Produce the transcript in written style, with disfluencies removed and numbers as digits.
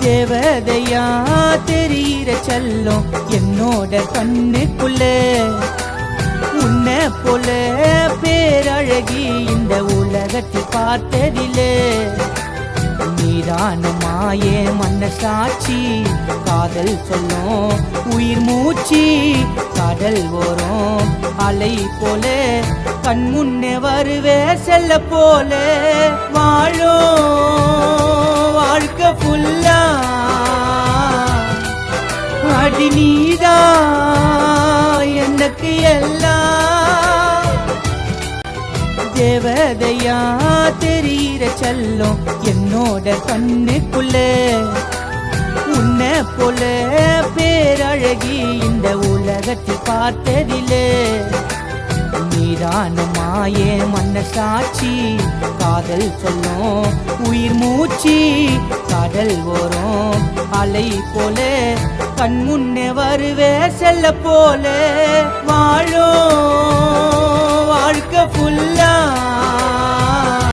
தேவதையா தெரியிற செல்லம் என்னோட கண்ணுக்குள்ள உன்னை போல பேரழகி இந்த உலகத்தில் பார்த்ததிலே நீதானமா என் மன்ன சாட்சி காதல் சொல்லும் உயிர் மூச்சு கடல் ஓரம் அலை போல கண் முன்னே வருவே செல்ல போல வாழும் வாழ்க்கை ஃபுல்லா அடி நீதான் எனக்கு எல்லாம் தேவதையா தெரியிற செல்லம் என்னோட கண்ணுக்குள்ள உன்னை போல பேரழகி இந்த உலகத்தில் பார்த்ததிலே நீதானமா என் மன்ன சாட்சி காதல் சொல்லும் உயிர் மூச்சு கடல் ஓரம் அலை போல கண் முன்னே வருவே செல்ல போல வாழும்